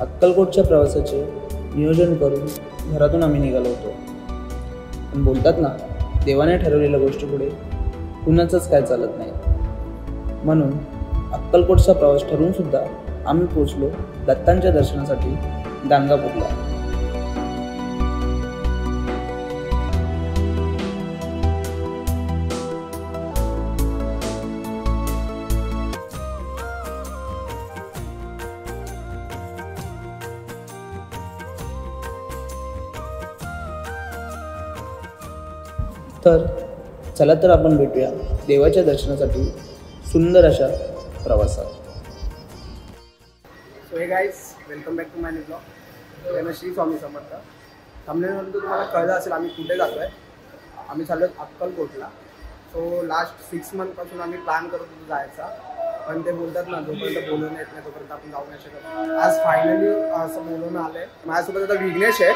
अक्कलकोटच्या प्रवासाचे नियोजन करून घरातून आम्ही निघालो होतो. पण बोलतात ना, देवाने ठरवलेल्या गोष्टीपुढे कुणाचंच काय चालत नाही. म्हणून अक्कलकोटचा प्रवास ठरवून सुद्धा आम्ही पोचलो दत्तांच्या दर्शनासाठी गाणगापूरला. तर चला तर आपण भेटूया देवाच्या दर्शनासाठी सुंदर अशा प्रवासात. So hey guys, welcome back to my new blog. त्यांना श्री स्वामी समर्थ. थांबल्यानंतर तुम्हाला कळलं असेल आम्ही कुठे जातो आहे. आम्ही चाललो अक्कलकोटला. सो लास्ट 6 मंथपासून आम्ही प्लॅन करत होतो जायचा, पण ते बोलतात ना, जोपर्यंत बोलवणं येत नाही तोपर्यंत आपण जाऊ नाही शकत. आज फायनली असं बोलवणं आलं आहे. माझ्यासोबत आता विघ्नेश आहे.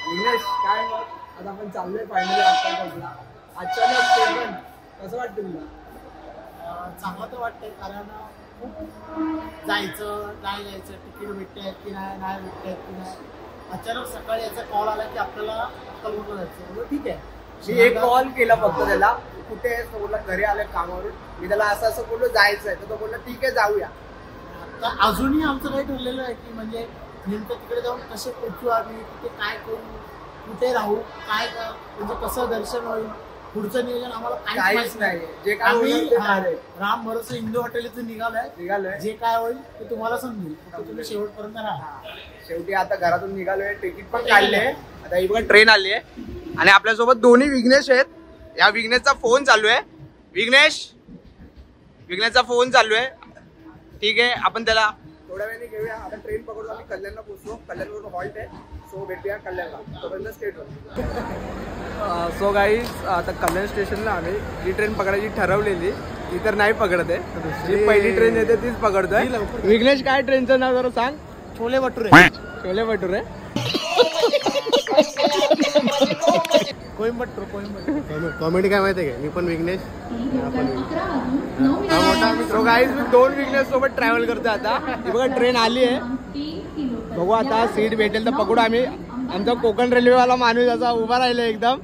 विघ्नेश, काय आता आपण चाललोय फायनली अक्कलकोटला. अचानक स्टेटमेंट कसं वाटतं तुला? चांगलं तर वाटतंय, कारण खूप जायचं नाही जायचं, तिकीट भेटते आहेत की नाही, नाही भेटते आहेत की नाही. अचानक सकाळी याचा कॉल आला की आपल्याला अक्कलकोटला जायचं. म्हणजे ठीक आहे. मी एक कॉल केला फक्त त्याला, कुठे आहे? तो बोलला घरी आले कामावरून. मी त्याला असं असं बोललो जायचं आहे, तर तो बोलला ठीक आहे जाऊया. आता अजूनही आमचं काही ठरलेलं आहे की म्हणजे नेमकं तिकडे जाऊन कसे पोचू, आम्ही तिथे काय करू, कुठे राहू, काय म्हणजे कसं दर्शन होईल, पुढचं नियोजन आम्हाला काहीच नाही. जे काय आम्ही राम भरोसे हिंदू हॉटेल इथून निघालोय. जे काय होईल ते तुम्हाला समजेल, तुम्ही शेवटपर्यंत राहा. शेवटी आता घरातून निघालोय, तिकीट पण काढले. आता ही बघा ट्रेन आली आहे आणि आपल्यासोबत दोन्ही विघ्नेश आहेत. या विघ्नेशचा फोन चालू आहे. विघ्नेशचा फोन चालू आहे. ठीक आहे, आपण त्याला थोड्या वेळाने घेऊया. आता ट्रेन पकडतो, आम्ही कल्याणला पोहोचलो. कल्याणवरून हॉल्ट आहे, सो भेटूया कल्याणला. तोपर्यंत स्टेटवर. सो गाईज, आता कल्याण स्टेशनला आम्ही जी ट्रेन पकडायची ठरवलेली ती तर नाही पकडत आहे. जी पहिली ट्रेन येते तीच पकडतोय. विघ्नेश, काय ट्रेनचं नाव जरा सांग? छोले भटुरे. छोले भटुरे. कोइंबटूर. कॉमेडी काय माहिती आहे का? मी पण विघ्नेश. सो गाईज, मी 2 विघ्नेश सोबत ट्रॅव्हल करतोय आता. ही बघा ट्रेन आली आहे. बघू आता सीट भेटेल तर पकडू आम्ही. आमचा कोकण रेल्वेवाला माणूस असा उभा राहिला एकदम.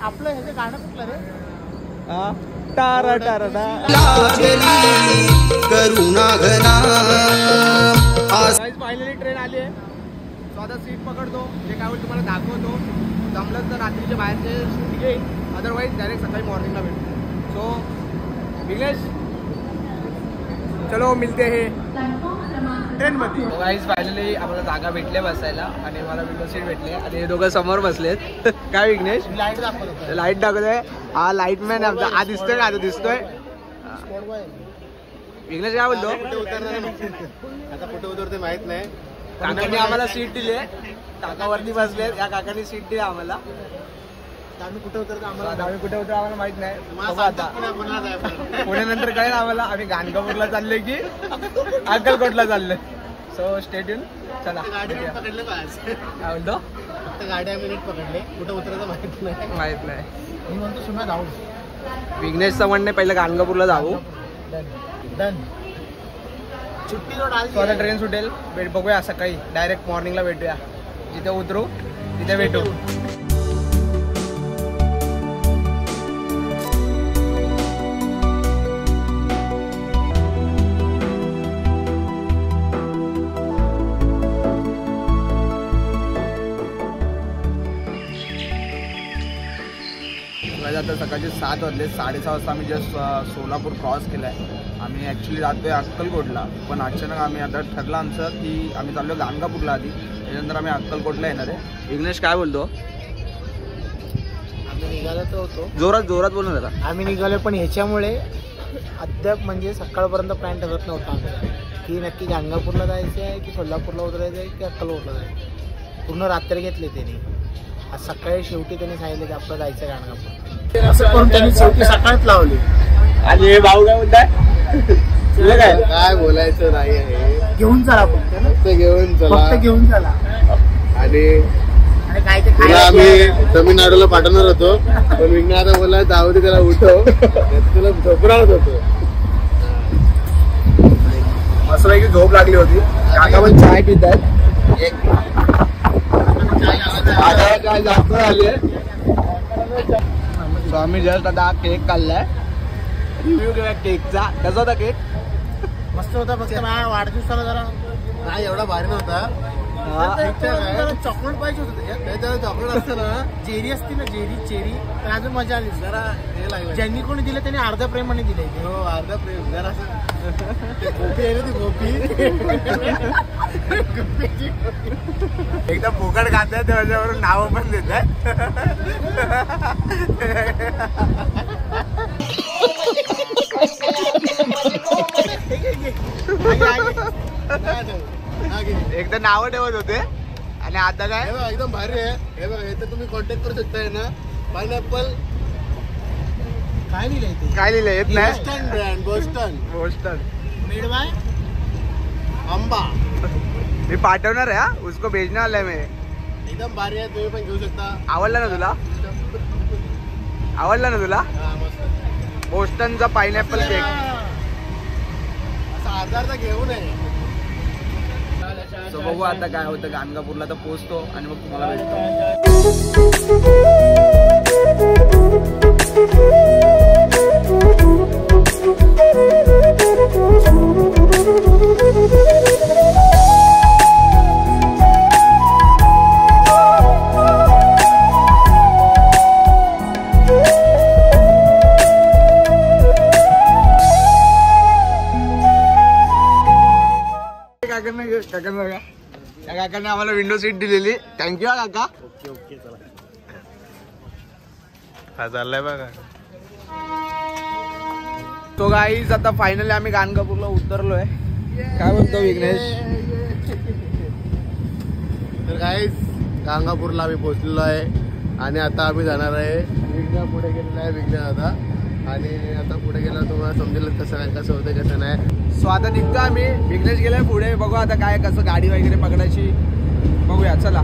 आपलं ह्याचं गाणं कुठलं रे? टारा टारा फायनली ट्रेन आली आहे. सो आता सीट पकडतो. जे काय होईल तुम्हाला दाखवतो. जमलं तर रात्रीच्या बाहेरचे शूट घेईल, अदरवाईज डायरेक्ट सकाळी मॉर्निंगला भेटतो. सो विघ्नेश, चलो मिलते हे ट्रेनमध्ये. गाईज, फायनली आम्हाला जागा भेटले बसायला आणि मला विंडो सीट भेटले आणि हे दोघं समोर बसलेत. काय विघ्नेश? लाईट दाखवतो. लाईट दाखवतोय. हा लाईट मॅन आमचा. हा दिसतोय का? आता दिसतोय. विघ्नेश काय बोलतो? आता कुठे उतरते माहित नाही. काकांनी आम्हाला सीट दिली आहे. काकावरती बसलेत. या काकांनी सीट दिली आम्हाला. आम्ही कुठे उतरतो आम्हाला आम्हाला माहित नाही. आता पुण्यानंतर कळेल आम्हाला. आम्ही गाणगापूरला चाललोय की अक्कलकोटला चाललोय. So stay tune. चला. पकडले पाहिजे. काय बोलतो? फक्त गाड्या मिनिट पकडले, कुठे उतरायचं माहित नाही. मी म्हणतो सुना जाऊ. विघ्नेशचं म्हणणे पहिलं गाणगापूरला जाऊ. डन. सुट्टी जोड आली. आता ट्रेन सुटेल. बघूया सकाळी डायरेक्ट मॉर्निंगला भेटूया. जिथे उतरू तिथे भेटू. आता सकाळचे 7 वाजले. 6:30 वाजता आम्ही जस्ट सोलापूर क्रॉस केला आहे. आम्ही ॲक्च्युली जातोय अक्कलकोटला, पण अचानक आम्ही आता ठरलं आमचं की आम्ही चाललो गाणगापूरला आधी, त्याच्यानंतर आम्ही अक्कलकोटला येणार आहे. विघ्नेश काय बोलतो? आम्ही निघालो तर होतो. जोरात बोलणार आता. आम्ही निघालो, पण ह्याच्यामुळे अद्याप म्हणजे सकाळपर्यंत प्लॅन ठरत नव्हता आमचा की नक्की गाणगापूरला जायचं आहे की सोलापूरला उतरायचं आहे की अक्कलकोटला जायचं. पूर्ण रात्री घेतले त्यांनी. आज सकाळी शेवटी त्यांनी सांगितलं की आपलं जायचं आहे गाणगापूर. असं करून त्यांनी शेवटी सकाळच लावली. आणि हे भाऊ काय बोलताय? काय बोलायचं नाही आहे. घेऊन चला फक्त घेऊन चला. आणि काय ते आम्ही तमिळनाडूला पाठवणार होतो, पण विघ्न आता बोला जाऊ दे, त्याला उठव, तुला झोपणार होतो. मस्त मस्तपैकी झोप लागली होती. काका पण चाय पित आहेत. चाय जास्त झाली आहे. सो आम्ही जस्ट आता केक खाल्लाय. रिव्ह्यू केला केकचा. कसा होता केक? मस्त होता. फक्त माझ्या वाढदिवसाला जरा नाही एवढा भारी नव्हता. चॉकलेट पाहिजे होतं त्याच्यात. चॉकलेट असतं ना, चेरी असते ना, चेरी तर अजून मजा आली. जरा हे लागलं. ज्यांनी कोणी दिलं त्यांनी अर्ध्या प्रेमाने दिलंय. हो अर्धा प्रेम जरा गोपी आहे ना ती गोपी. एकदम फुकट खात्यात त्याच्यावरून नाव पण देत आहे. एकदा नाव ठेवत होते आणि आता काय एकदम भारी आहे. हे बघा हे तर तुम्ही कॉन्टॅक्ट करू शकताय ना. पायनॅपल काय लिहिलंय ते? काय लिहिलं येत नाही. Boston brand Boston made by आंबा मी पाठवणार आहे. हा उसको भेजने वाला है मैं. एकदम भारी आहे. तुम्ही पण घेऊ शकता. आवडला ना तुला? आवडला ना तुला? हा, मस्त. बोस्टनचा पायनॅपल केक. असं अर्धा घेऊ नये. सो बघू आता काय होतं. गाणगापूरला तर पोहोचतो आणि मग तुम्हाला भेटतो. काकांना आम्हाला विंडो सीट दिलेली. थँक्यू हा काका. ओके चला. हा चाललाय बघा. तो गाईज आता फायनली आम्ही गाणगापूरला उतरलोय. काय म्हणतो विघ्नेश? तर गाईस गाणगापूरला आम्ही पोहोचलेलो आहे आणि आता आम्ही जाणार आहे. विघ्न पुढे गेलेला आहे. विघ्न आता आणि आता पुढे गेला तुम्हाला समजेल कसं होतं कसं नाही. सो आता निघतो आम्ही. विघ्नेश गेलाय पुढे. बघू आता काय कसं गाडी वगैरे पकडायची बघूया. चला.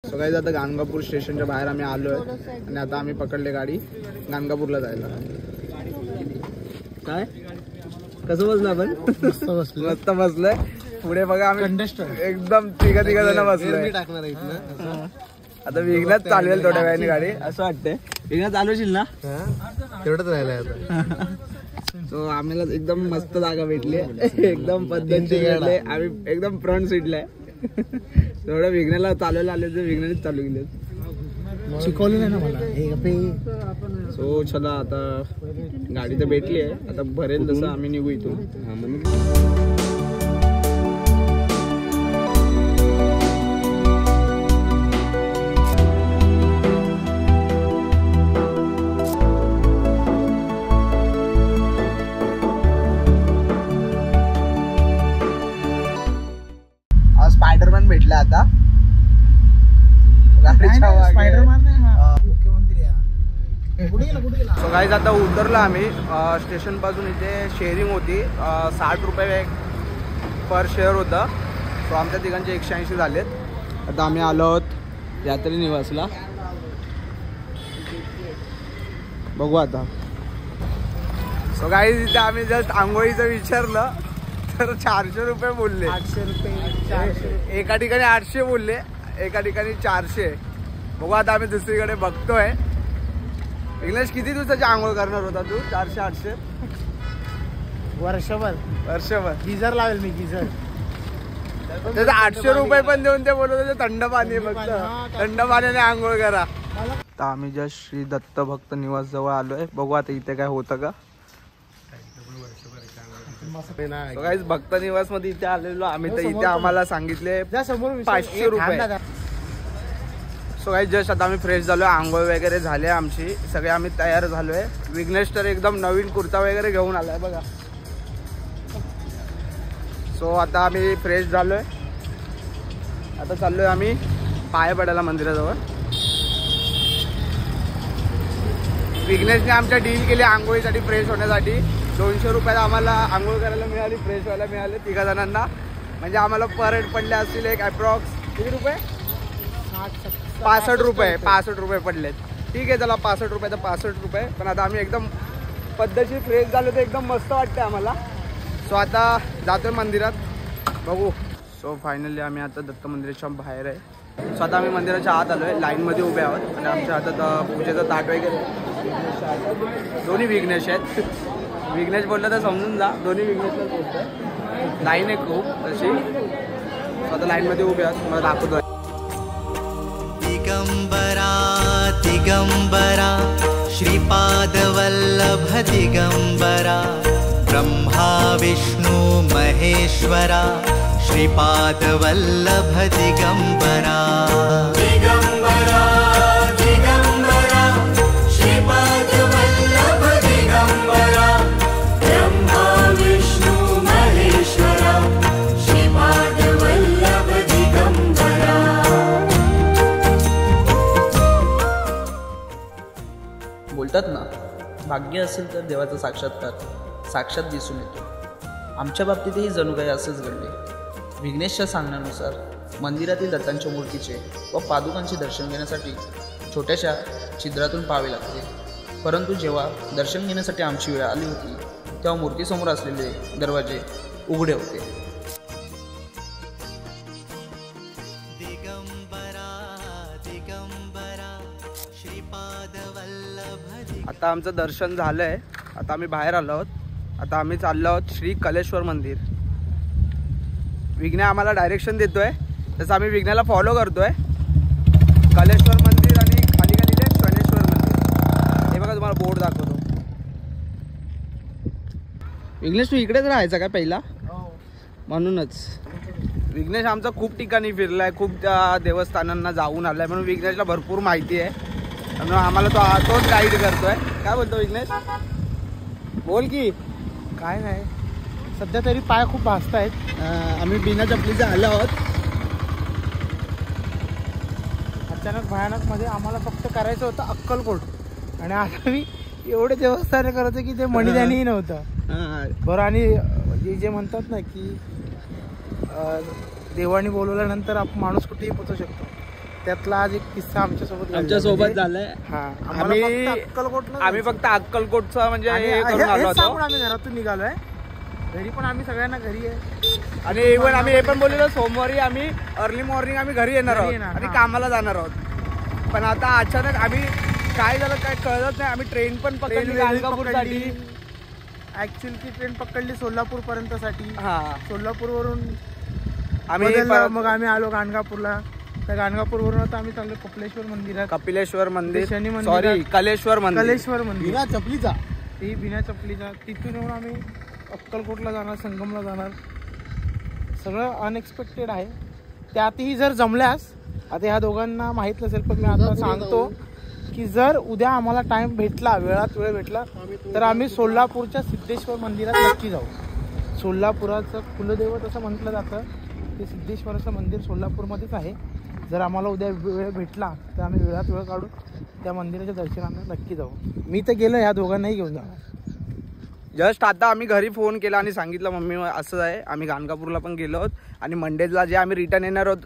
सगळ्यात आता गाणगापूर स्टेशनच्या बाहेर आम्ही आलोय आणि आता आम्ही पकडले गाडी गाणगापूरला जायला. काय कसं बसलं आपण? मस्त बसलोय. पुढे बघा आम्ही एकदम तिघ जण बसलोय. टाकणार आहे इथनं. आता विघ्नात चालवेल थोड्या वेळाने गाडी असं वाटतंय. विघ्नात चालवशील ना? तेवढंच राहिलंय आता. सो आम्हाला एकदम मस्त जागा भेटली. एकदम पद्धतशीर भेटले. आम्ही एकदम फ्रंट सीटला आहे. थोडं विघ्नाला चालवायला आले तर विघ्नानेच चालू केले. शिकवलं नाही ना मला. सो चला आता गाडी तर भेटली आहे. आता भरेल तसं आम्ही निघू इथून. स्पायडरमॅन भेटला आता. स्पायडरमॅन नाही हा मुख्यमंत्री आहे. कुठे गेला? सो गाईज आता उतरलो आम्ही स्टेशन पासून. इथे शेअरिंग होती. 60 रुपये पर शेअर होतं. सो आमच्या तिघांचे 180 झालेत. आता आम्ही आलो आहोत यात्री निवासला. बघू आता. सो गाईज इथे आम्ही जस्ट आंघोळीचं विचारलं तर 400 रुपये बोलले. 800 रुपये 400. एका ठिकाणी 800 बोलले, एका ठिकाणी 400. बघू आता आम्ही दुसरीकडे बघतोय. विघ्नेश किती दिवसाची आंघोळ करणार होता तू? 400-800 वर्षभर गिझर लावेल मी. गिझर त्याचं 800 रुपये पण देऊन ते बोलत होते थंड पाणी फक्त. थंड पाण्याने आंघोळ करा. आता आम्ही जस्ट श्री दत्त भक्त निवास जवळ आलोय. बघू आता इथे काय होतं का. गाईज भक्त निवास मध्ये इथे आलेलो आम्ही. तर इथे आम्हाला सांगितले 500 रुपये. सो गाईज जस्ट आता आम्ही फ्रेश झालोय. आंघोळ वगैरे झाले आमची. सगळे आम्ही तयार झालोय. विघ्नेश तर एकदम नवीन कुर्ता वगैरे घेऊन आलाय बघा. सो आता आम्ही फ्रेश झालोय. आता चाललोय आम्ही पाया पडायला मंदिराजवळ. विघ्नेशने आमच्या डील केली आंघोळीसाठी फ्रेश होण्यासाठी. 200 रुपयात आम्हाला आंघोळ करायला मिळाली, फ्रेश व्हायला मिळाले 3 जणांना. म्हणजे आम्हाला पर हेड पडले असतील एक अप्रॉक्स किती रुपये, 65 रुपये. 65 रुपये पडलेत. ठीक आहे, चला 65 रुपये तर 65 रुपये. पण आता आम्ही एकदम पद्धतशीर फ्रेश झालो तर एकदम मस्त वाटतं आम्हाला. सो आता जातोय मंदिरात, बघू. सो फायनली आम्ही आता दत्त मंदिराच्या बाहेर आहे. सो आता आम्ही मंदिराच्या आत आलो आहे, लाईनमध्ये उभे आहोत. आणि आमच्या हातात पूजेचं ताट वगैरे, दोन्ही विघ्नेश आहेत. विघ्नेश बोललं तर समजून जा, दोन्ही विघ्नेशलाच बोलतोय. लाईन आहे खूप तशी. आता लाईनमध्ये उभे आहोत, मला दाखवतोय. दिगंबरा दिगंबरा श्रीपादवल्लभ दिगंबरा ब्रह्मा विष्णु महेश्वरा श्रीपादवल्लभ दिगंबरा. दिगंबरा दिगंबरा श्रीपादवल्लभ दिगंबरा ब्रह्मा विष्णु महेश्वरा श्रीपादवल्लभ दिगंबरा. बोलतात ना, भाग्य असेल तर देवाचा साक्षात दिसून येतो. आमच्या बाबतीतही जणू काही असंच घडले. विघ्नेशच्या सांगण्यानुसार मंदिरातील दत्तांच्या मूर्तीचे व पादुकांचे दर्शन घेण्यासाठी छोट्याशा छिद्रातून पाहावे लागते. परंतु जेव्हा दर्शन घेण्यासाठी आमची वेळ आली होती तेव्हा मूर्तीसमोर असलेले दरवाजे उघडे होते. आता आमचं दर्शन झालंय. आता आम्ही बाहेर आलो आहोत. आता आम्ही चाललो आहोत श्री कलेश्वर मंदिर. विघ्ने आम्हाला डायरेक्शन देतोय, तसं आम्ही विघ्नेला फॉलो करतोय. कलेश्वर मंदिर आणि खाली खाली शनेश्वर मंदिर. हे बघा, तुम्हाला बोर्ड दाखवतो. विघ्नेश, तू इकडेच राहायचा का पहिला? म्हणूनच विघ्नेश आमचा खूप ठिकाणी फिरलाय, खूप देवस्थानांना जाऊन आलाय, म्हणून विघ्नेशला भरपूर माहिती आहे. म्हणून आम्हाला तोच गाईड करतोय. काय बोलतो विघ्नेश? बोल की. काय नाही, सध्या तरी पाय खूप भाजत आहेत. आम्ही बिना चपलीचे आलो आहोत. अचानक भयानक मध्ये आम्हाला फक्त करायचं होतं अक्कलकोट, आणि आता मी एवढे देवस्थान करायचं की ते मणिदानीही नव्हतं. बरं, आणि जे म्हणतात ना की देवाने बोलवल्यानंतर माणूस कुठेही पोहोचू शकतो, त्यातला आज एक किस्सा आमच्यासोबत झालाय. अक्कलकोटला आम्ही फक्त अक्कलकोटचा म्हणजे आम्ही घरातून निघालोय. घरी पण आम्ही सगळ्यांना घरी आहे. आणि इव्हन आम्ही हे पण बोललो सोमवारी आम्ही अर्ली मॉर्निंग आम्ही घरी येणार आहोत आणि कामाला जाणार आहोत. पण आता अचानक आम्ही काय झालं काय कळत नाही. आम्ही ट्रेन पण पकडली गाणगापूरसाठी. ऍक्च्युअली ती ट्रेन पकडली सोलापूर पर्यंतसाठी. सोलापूरवरून आम्ही मग आम्ही आलो गाणगापूरला. त्या गाणगापूरवरून आता आम्ही चाललो कपिलेश्वर मंदिर, शनी मंदिर, सॉरी कलेश्वर मंदिर बिना चपलीचा. ती बिना चपलीचा. तिथून येऊन आम्ही अक्कलकोटला जाणार, संगमला जाणार. सगळं अनएक्सपेक्टेड आहे. त्यातही जर जमल्यास, आता ह्या दोघांना माहीत नसेल पण मी आता सांगतो की जर उद्या आम्हाला टाइम भेटला, वेळ भेटला, तर आम्ही सोलापूरच्या सिद्धेश्वर मंदिरात नक्की जाऊ. सोलापुराचं कुलदैवत असं म्हटलं जातं. ते सिद्धेश्वराचं मंदिर सोलापूरमध्येच आहे. जर आम्हाला उद्या वेळ भेटला तर आम्ही वेळात वेळ काढून त्या मंदिराच्या दर्शनाला नक्की जाऊ. मी तर गेलो, ह्या दोघांनाही घेऊन जाणार. जस्ट आता आम्ही घरी फोन केला आणि सांगितलं मम्मी असं आहे. आम्ही गाणगापूरला पण गेलो आहोत आणि मंडेला जे आम्ही रिटर्न येणार आहोत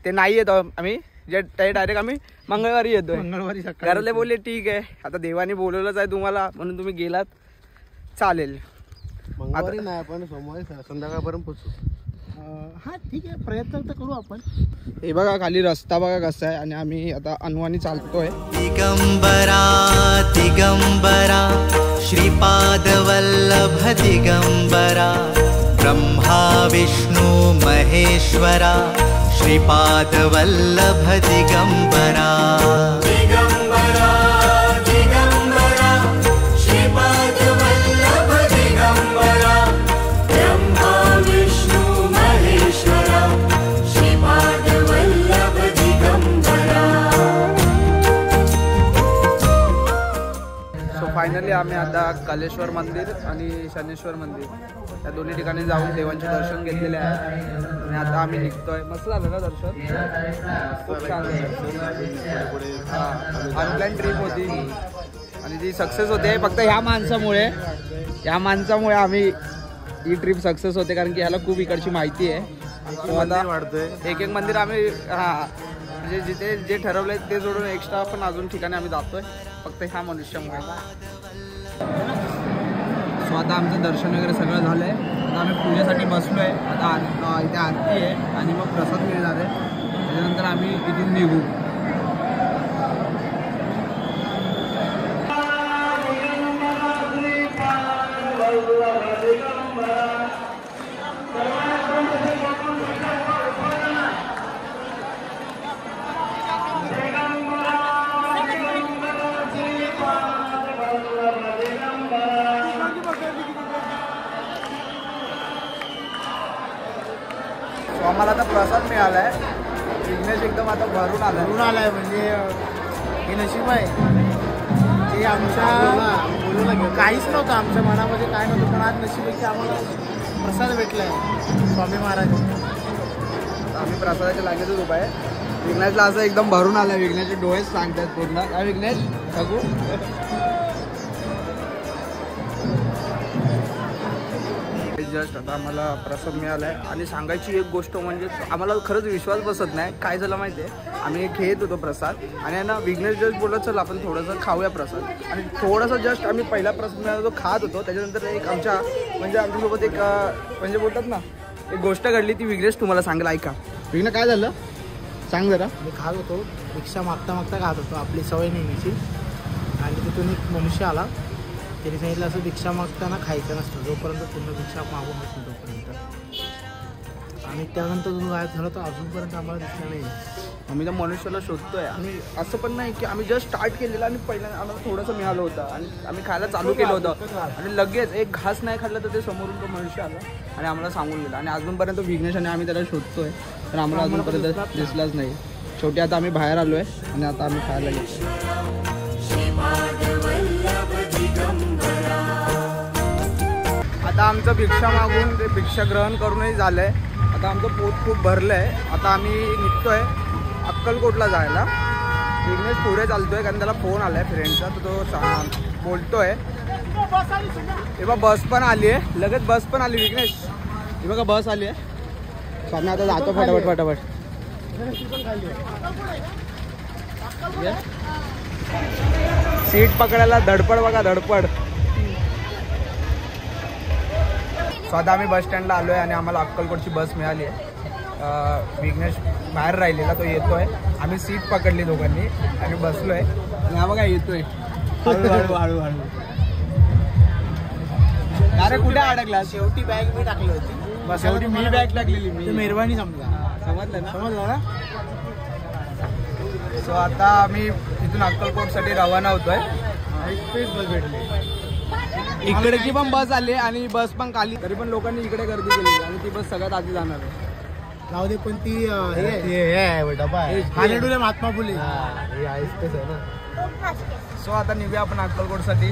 ते नाही येतो आम्ही, जे ते डायरेक्ट आम्ही मंगळवारी येतोय. मंगळवारी सकाळी. घरातले बोलले ठीक आहे, आता देवाने बोलवलंच आहे तुम्हाला म्हणून तुम्ही गेलात, चालेल. मंगळवारी नाही, आपण सोमवारी संध्याकाळपर्यंत पोहोचू. हा ठीक आहे, प्रयत्न तर करू आपण. हे बघा खाली रस्ता बघा कसा आहे आणि आम्ही आता अनवाणी चालतोय. दिगंबरा दिगंबरा श्रीपादवल्लभ दिगंबरा ब्रह्मा विष्णु महेश्वरा श्रीपादवल्लभ दिगंबरा. दिगंबरा दिगंबरा श्रीपादवल्लभ दिगंबरा ब्रह्मा विष्णु महेश्वरा श्रीपादवल्लभ दिगंबरा. सो फायनली आम्ही आता कलेश्वर मंदिर आणि शनेश्वर मंदिर या दोन्ही ठिकाणी जाऊन देवांचे दर्शन घेतलेले आहे आणि आता आम्ही निघतोय. मस्त झालं ना दर्शन, खूप छान झालं. ऑनलाईन ट्रिप होती आणि ती सक्सेस होते फक्त ह्या माणसामुळे. या माणसामुळे आम्ही ही ट्रिप सक्सेस होते, कारण की ह्याला खूप इकडची माहिती आहे. वाढतोय एक एक मंदिर आम्ही म्हणजे जिथे जे ठरवलंय ते सोडून एक्स्ट्रा पण अजून ठिकाणी आम्ही जातोय फक्त ह्या मनुष्यामुळे. सो आता आमचं दर्शन वगैरे सगळं झालंय. आता आम्ही पूजेसाठी बसलोय. आता इथे आरती आहे आणि मग प्रसाद मिळणार आहे. त्याच्यानंतर आम्ही इथून निघू. आम्हाला आता प्रसाद मिळाला आहे. विघ्नेश एकदम आता भरून आलाय म्हणजे हे नशीब आहे ते आमच्या काहीच नव्हतं आमच्या मनामध्ये, काय नव्हतं, पण आज नशीब आहे की आम्हाला प्रसाद भेटलाय स्वामी महाराज. आम्ही प्रसादाच्या लागेतच उभा आहे. विघ्नेशला असं एकदम भरून आलाय. विघ्नेशचे डोळेच सांगतात पूर्ण. काय विघ्नेश बघू. जस्ट आता आम्हाला प्रसाद मिळाला आहे आणि सांगायची एक गोष्ट म्हणजे आम्हाला खरंच विश्वास बसत नाही. काय झालं माहिती आहे, आम्ही खेळत होतो प्रसाद आणि ना विघ्नेश जस्ट बोलत चल आपण थोडंसं खाऊया प्रसाद. आणि थोडंसं जस्ट आम्ही पहिला प्रसाद मिळाला तो खात होतो. त्याच्यानंतर एक आमच्यासोबत एक म्हणजे बोलतात ना एक गोष्ट घडली ती विघ्नेश तुम्हाला सांगेल. ऐका विघ्नेश काय झालं सांग जरा. मी खात होतो, भिक्षा मागता मागता खात होतो, आपली सवय नेहमीची. आणि तिथून एक मनुष्य आला, त्याने सांगितलं असं भिक्षा मागताना खायचं नसतं, जोपर्यंत पूर्ण भिक्षा मागून होत नाही तोपर्यंत. आणि त्यानंतर जो गायब झाला तो अजूनपर्यंत आम्हाला दिसला नाही. आम्ही त्या मनुष्याला शोधतोय. आणि असं पण नाही की आम्ही जस्ट स्टार्ट केलेलं आणि पहिल्यांदा आम्हाला थोडंसं मिळालं होतं आणि आम्ही खायला चालू केलं होतं आणि लगेच एक घास नाही खाल्लं तर ते समोरून तो मनुष्य आला आणि आम्हाला सांगून गेला. आणि अजूनपर्यंत विघ्नेश आणि आम्ही त्याला शोधतोय पण आम्हाला अजूनपर्यंत दिसलाच नाही. शेवटी आता आम्ही बाहेर आलोय आणि आता आम्ही खायला घेतोय. आता आमचं भिक्षा मागून ते भिक्षा ग्रहण करूनही झालंय. आता आमचं पोट खूप भरलं आहे. आता आम्ही निघतोय अक्कलकोटला जायला. विघ्नेश पुढे चालतोय कारण त्याला फोन आलाय फ्रेंडचा, तर तो बोलतोय. हे बघा बस पण आली आहे, लगेच बस पण आली. विघ्नेश हे बघा बस आली आहे. आम्ही आता जातो फटाफट. सीट पकडायला धडपड बघा धडपड. स्वतः आम्ही बस स्टँडला आलो आहे आणि आम्हाला अक्कलकोटची बस मिळाली आहे. विघ्नेश बाहेर राहिलेला तो येतोय. आम्ही सीट पकडली दोघांनी आणि बसलो आहे आणि हा बघा येतोय हळूहळू. अरे कुठे अडकला. शेवटी बॅग मी टाकली होती, शेवटी मी बॅग टाकलेली. मी मेहरबानी समजलं समजलं ना. सो आता आम्ही इथून अक्कलकोटसाठी रवाना होतोय. तेच बस भेटली. इकडेची पण बस आली आणि बस पण खाली, तरी पण लोकांनी इकडे गर्दी केली आणि ती बस सगळ्यात आधी जाणार आहे. जाऊ दे, पण ती डबा आहे महात्मा फुले. सो आता निघूया आपण अक्कलकोटसाठी.